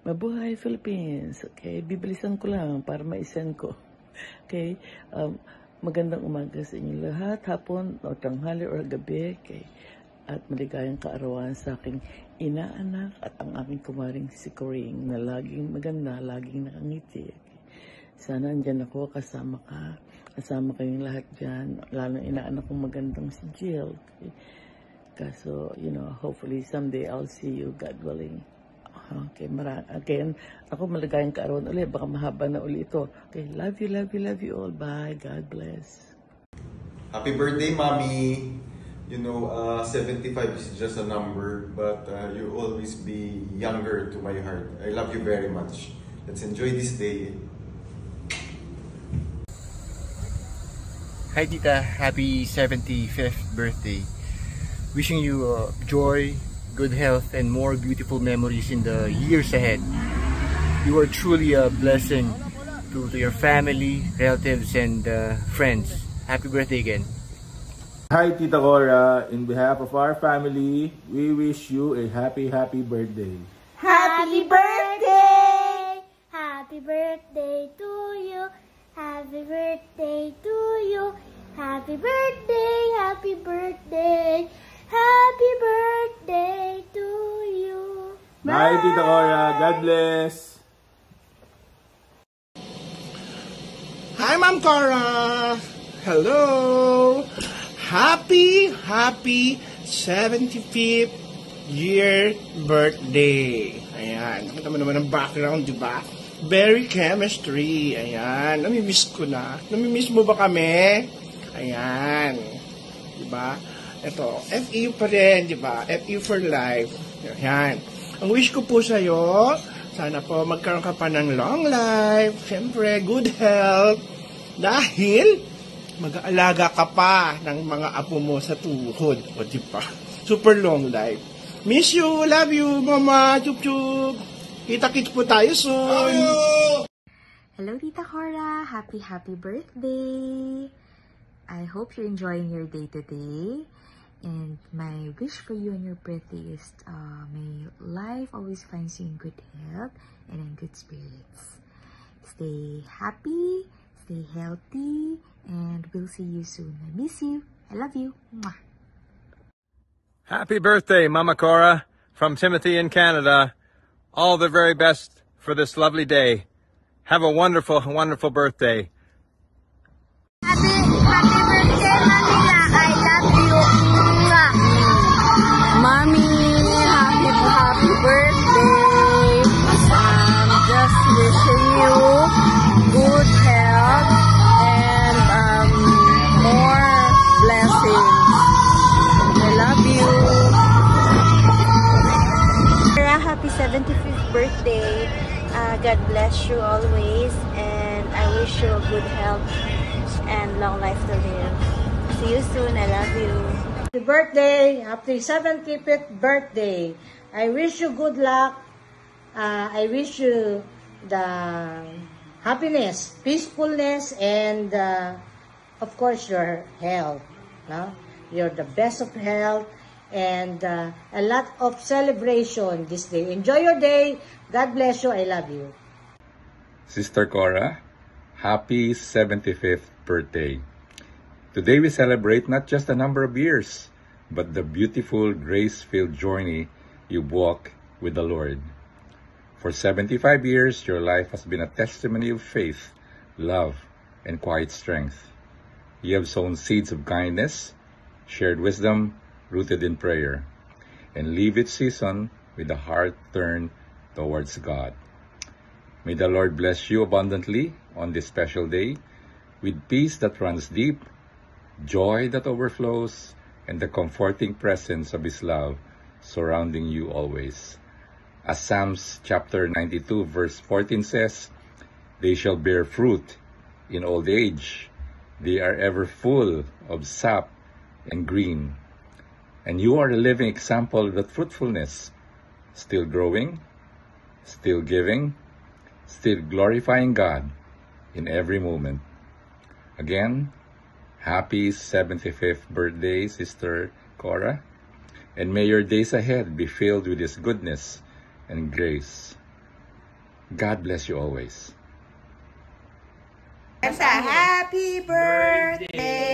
Mabuhay Philippines. Okay, bibilisan ko lang para ma-send ko. Okay, magandang umaga sa inyo lahat, hapon o tanghali or gabi. Okay, at maligayang kaarawan sa aking inaanak at ang aking kumaring si Coring na laging maganda, laging nakangiti. Okay. Sana andyan ako, kasama kayong lahat dyan, lalo inaanak kong magandang si Jill. Okay. Kaso, hopefully someday I'll see you, God willing. Okay, again, ako maligayang kaarawan ulit, baka mahaba na ulit ito. Okay, love you all. Bye, God bless. Happy birthday, Mommy! 75 is just a number, but you always be younger to my heart. I love you very much. Let's enjoy this day. Hi Tita, happy 75th birthday. Wishing you joy, good health, and more beautiful memories in the years ahead. You are truly a blessing to your family, relatives, and friends. Happy birthday again. Hi Tita Cora, in behalf of our family, we wish you a happy birthday. Happy birthday! Happy birthday to you. Happy birthday to you. Happy birthday, happy birthday. Happy birthday to you. Bye Tita Cora, God bless. Hi Ma'am Cora. Hello. Happy 75th year birthday. Ayan, nakita mo naman ang background, di ba? Very chemistry. Ayan, namimiss ko na. Namimiss mo ba kami? Ayan, di ba? Ito, FEU pa rin, di ba? FEU for life. Ayan. Ang wish ko po sa'yo, sana po magkaroon ka pa ng long life. Siyempre, good health. Dahil mag-aalaga ka pa ng mga apo mo sa tuhod. O di ba? Super long life. Miss you, love you, Mama. Chup chup. Kita-kits po tayo soon. Hello, Tita Cora. Happy birthday. I hope you're enjoying your day today. And my wish for you on your birthday is may life always finds you in good health and in good spirits. Stay happy, stay healthy, and we'll see you soon. I miss you. I love you. Mwah. Happy birthday, Mama Cora, from Timothy in Canada. All the very best for this lovely day. Have a wonderful birthday. Happy birthday, Manila. I love you. Mommy, happy birthday. I'm just wishing you good health and more blessings. I love you. Happy 75th birthday. God bless you always, and I wish you a good health and long life to live. See you soon. I love you. Happy birthday. Happy 75th birthday. I wish you good luck. I wish you the happiness, peacefulness, and of course your health. No? You're the best of health, and a lot of celebration this day. Enjoy your day. God bless you. I love you. Sister Cora, happy 75th birthday. Today we celebrate not just the number of years, but the beautiful, grace-filled journey you walk with the Lord. For 75 years, your life has been a testimony of faith, love, and quiet strength. You have sown seeds of kindness, shared wisdom, rooted in prayer, and live each season with a heart turned towards God. May the Lord bless you abundantly on this special day with peace that runs deep, joy that overflows, and the comforting presence of His love surrounding you always. As Psalms chapter 92 verse 14 says, "They shall bear fruit in old age. They are ever full of sap and green." And you are a living example of that fruitfulness, still growing, still giving, still glorifying God in every moment. Again, happy 75th birthday, Sister Cora, and may your days ahead be filled with His goodness and grace. God bless you always. Happy birthday!